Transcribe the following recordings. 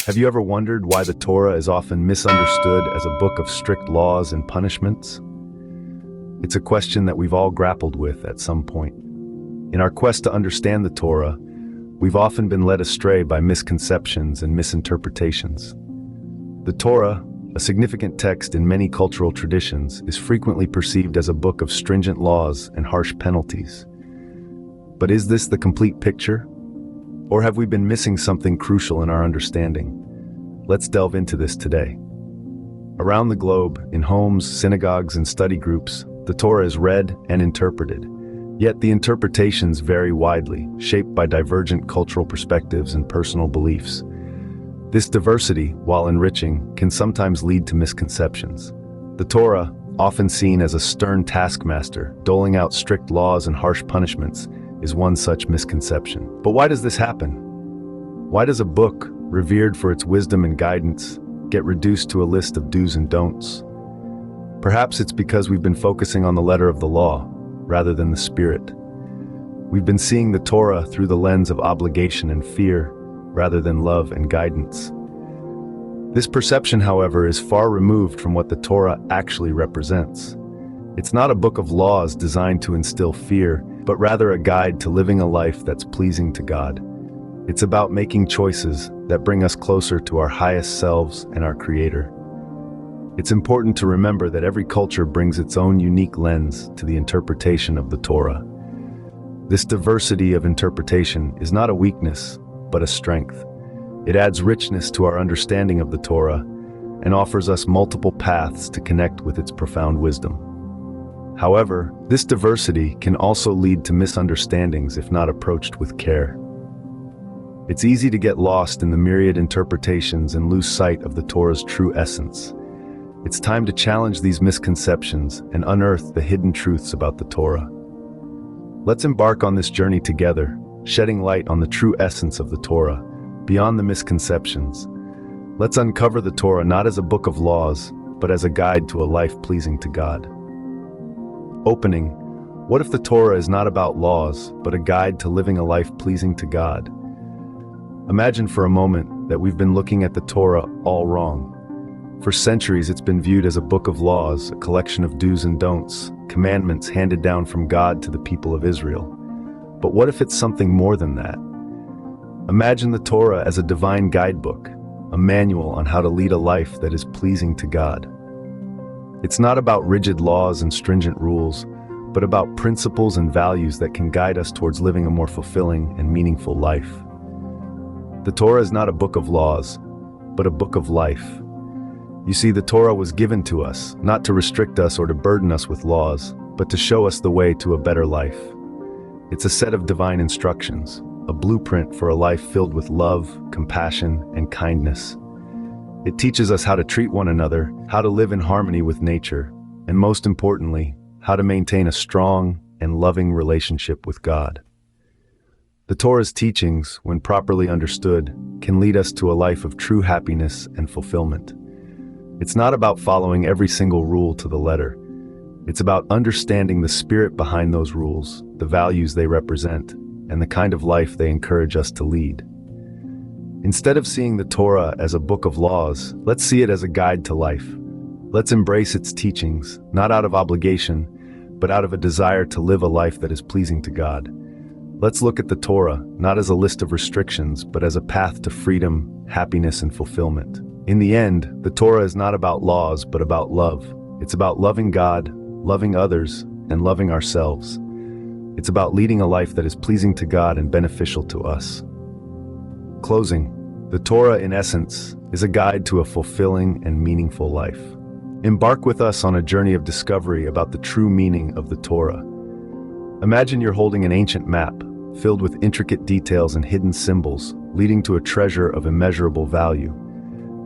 Have you ever wondered why the Torah is often misunderstood as a book of strict laws and punishments? It's a question that we've all grappled with at some point. In our quest to understand the Torah, we've often been led astray by misconceptions and misinterpretations. The Torah, a significant text in many cultural traditions, is frequently perceived as a book of stringent laws and harsh penalties. But is this the complete picture? Or have we been missing something crucial in our understanding? Let's delve into this today. Around the globe, in homes, synagogues, and study groups, the Torah is read and interpreted. Yet the interpretations vary widely, shaped by divergent cultural perspectives and personal beliefs. This diversity, while enriching, can sometimes lead to misconceptions. The Torah, often seen as a stern taskmaster, doling out strict laws and harsh punishments, is one such misconception. But why does this happen? Why does a book, revered for its wisdom and guidance, get reduced to a list of do's and don'ts? Perhaps it's because we've been focusing on the letter of the law, rather than the spirit. We've been seeing the Torah through the lens of obligation and fear, rather than love and guidance. This perception, however, is far removed from what the Torah actually represents. It's not a book of laws designed to instill fear, but rather a guide to living a life that's pleasing to God. It's about making choices that bring us closer to our highest selves and our Creator. It's important to remember that every culture brings its own unique lens to the interpretation of the Torah. This diversity of interpretation is not a weakness, but a strength. It adds richness to our understanding of the Torah and offers us multiple paths to connect with its profound wisdom. However, this diversity can also lead to misunderstandings if not approached with care. It's easy to get lost in the myriad interpretations and lose sight of the Torah's true essence. It's time to challenge these misconceptions and unearth the hidden truths about the Torah. Let's embark on this journey together, shedding light on the true essence of the Torah, beyond the misconceptions. Let's uncover the Torah not as a book of laws, but as a guide to a life pleasing to God. Opening, what if the Torah is not about laws, but a guide to living a life pleasing to God? Imagine for a moment that we've been looking at the Torah all wrong. For centuries, it's been viewed as a book of laws, a collection of do's and don'ts, commandments handed down from God to the people of Israel. But what if it's something more than that? Imagine the Torah as a divine guidebook, a manual on how to lead a life that is pleasing to God. It's not about rigid laws and stringent rules, but about principles and values that can guide us towards living a more fulfilling and meaningful life. The Torah is not a book of laws, but a book of life. You see, the Torah was given to us, not to restrict us or to burden us with laws, but to show us the way to a better life. It's a set of divine instructions, a blueprint for a life filled with love, compassion, and kindness. It teaches us how to treat one another, how to live in harmony with nature, and most importantly, how to maintain a strong and loving relationship with God. The Torah's teachings, when properly understood, can lead us to a life of true happiness and fulfillment. It's not about following every single rule to the letter. It's about understanding the spirit behind those rules, the values they represent, and the kind of life they encourage us to lead. Instead of seeing the Torah as a book of laws, let's see it as a guide to life. Let's embrace its teachings, not out of obligation, but out of a desire to live a life that is pleasing to God. Let's look at the Torah, not as a list of restrictions, but as a path to freedom, happiness, and fulfillment. In the end, the Torah is not about laws, but about love. It's about loving God, loving others, and loving ourselves. It's about leading a life that is pleasing to God and beneficial to us. Closing, the Torah, in essence, is a guide to a fulfilling and meaningful life. Embark with us on a journey of discovery about the true meaning of the Torah. Imagine you're holding an ancient map, filled with intricate details and hidden symbols, leading to a treasure of immeasurable value.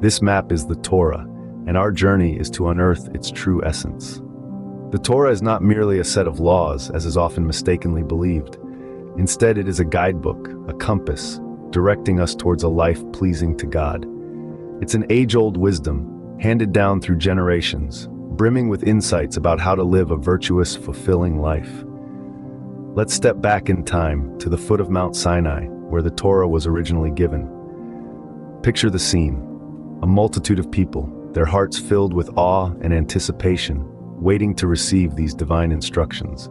This map is the Torah, and our journey is to unearth its true essence. The Torah is not merely a set of laws, as is often mistakenly believed. Instead, it is a guidebook, a compass, directing us towards a life pleasing to God. It's an age-old wisdom, handed down through generations, brimming with insights about how to live a virtuous, fulfilling life. Let's step back in time to the foot of Mount Sinai, where the Torah was originally given. Picture the scene. A multitude of people, their hearts filled with awe and anticipation, waiting to receive these divine instructions.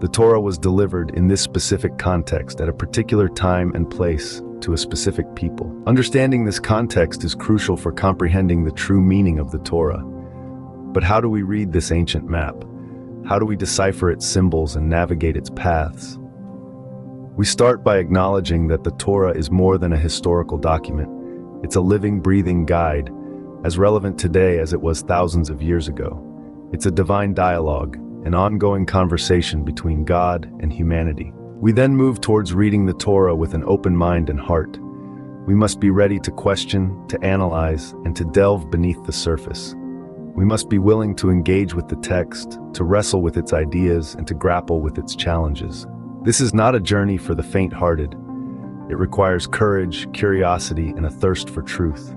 The Torah was delivered in this specific context at a particular time and place to a specific people. Understanding this context is crucial for comprehending the true meaning of the Torah. But how do we read this ancient map? How do we decipher its symbols and navigate its paths? We start by acknowledging that the Torah is more than a historical document. It's a living, breathing guide, as relevant today as it was thousands of years ago. It's a divine dialogue, an ongoing conversation between God and humanity. We then move towards reading the Torah with an open mind and heart. We must be ready to question, to analyze, and to delve beneath the surface. We must be willing to engage with the text, to wrestle with its ideas, and to grapple with its challenges. This is not a journey for the faint-hearted. It requires courage, curiosity, and a thirst for truth.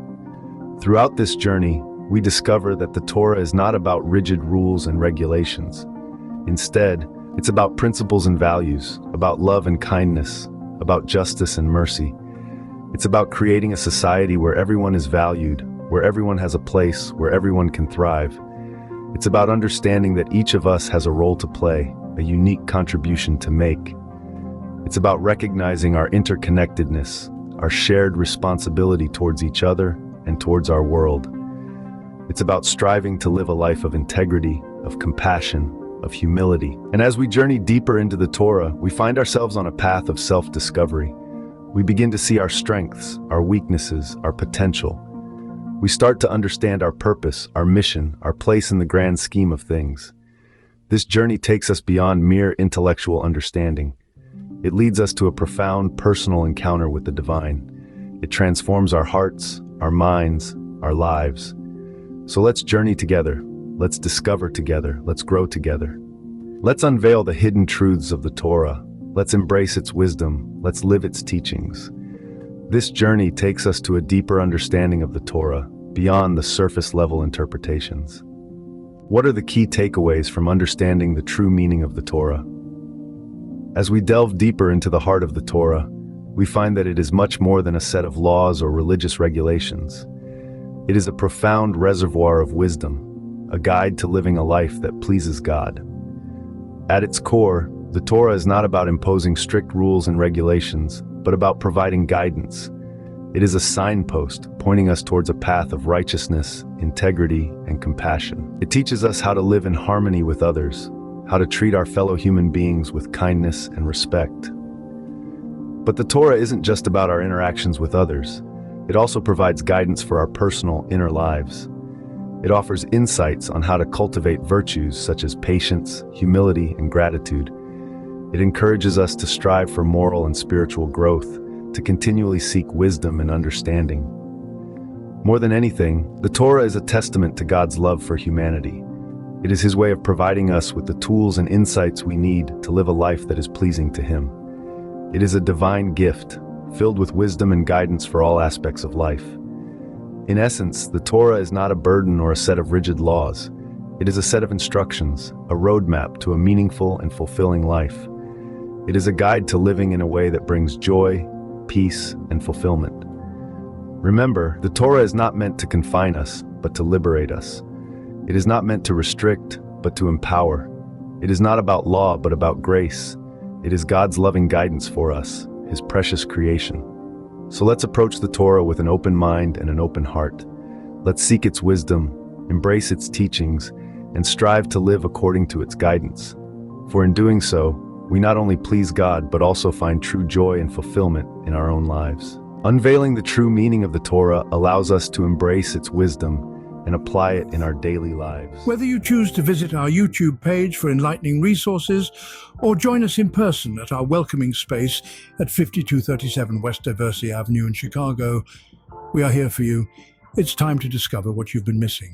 Throughout this journey, we discover that the Torah is not about rigid rules and regulations. Instead, it's about principles and values, about love and kindness, about justice and mercy. It's about creating a society where everyone is valued, where everyone has a place, where everyone can thrive. It's about understanding that each of us has a role to play, a unique contribution to make. It's about recognizing our interconnectedness, our shared responsibility towards each other and towards our world. It's about striving to live a life of integrity, of compassion, of humility. And as we journey deeper into the Torah, we find ourselves on a path of self-discovery. We begin to see our strengths, our weaknesses, our potential. We start to understand our purpose, our mission, our place in the grand scheme of things. This journey takes us beyond mere intellectual understanding. It leads us to a profound personal encounter with the divine. It transforms our hearts, our minds, our lives. So let's journey together. Let's discover together. Let's grow together. Let's unveil the hidden truths of the Torah. Let's embrace its wisdom. Let's live its teachings. This journey takes us to a deeper understanding of the Torah, beyond the surface-level interpretations. What are the key takeaways from understanding the true meaning of the Torah? As we delve deeper into the heart of the Torah, we find that it is much more than a set of laws or religious regulations. It is a profound reservoir of wisdom, a guide to living a life that pleases God. At its core, the Torah is not about imposing strict rules and regulations, but about providing guidance. It is a signpost pointing us towards a path of righteousness, integrity, and compassion. It teaches us how to live in harmony with others, how to treat our fellow human beings with kindness and respect. But the Torah isn't just about our interactions with others. It also provides guidance for our personal inner lives. It offers insights on how to cultivate virtues such as patience, humility, and gratitude. It encourages us to strive for moral and spiritual growth, to continually seek wisdom and understanding. More than anything, the Torah is a testament to God's love for humanity. It is His way of providing us with the tools and insights we need to live a life that is pleasing to Him. It is a divine gift, filled with wisdom and guidance for all aspects of life. In essence, the Torah is not a burden or a set of rigid laws. It is a set of instructions, a roadmap to a meaningful and fulfilling life. It is a guide to living in a way that brings joy, peace, and fulfillment. Remember, the Torah is not meant to confine us, but to liberate us. It is not meant to restrict, but to empower. It is not about law, but about grace. It is God's loving guidance for us, His precious creation. So let's approach the Torah with an open mind and an open heart. Let's seek its wisdom, embrace its teachings, and strive to live according to its guidance. For in doing so, we not only please God, but also find true joy and fulfillment in our own lives. Unveiling the true meaning of the Torah allows us to embrace its wisdom and apply it in our daily lives. Whether you choose to visit our YouTube page for enlightening resources or join us in person at our welcoming space at 5237 West Diversey Avenue in Chicago, we are here for you. It's time to discover what you've been missing.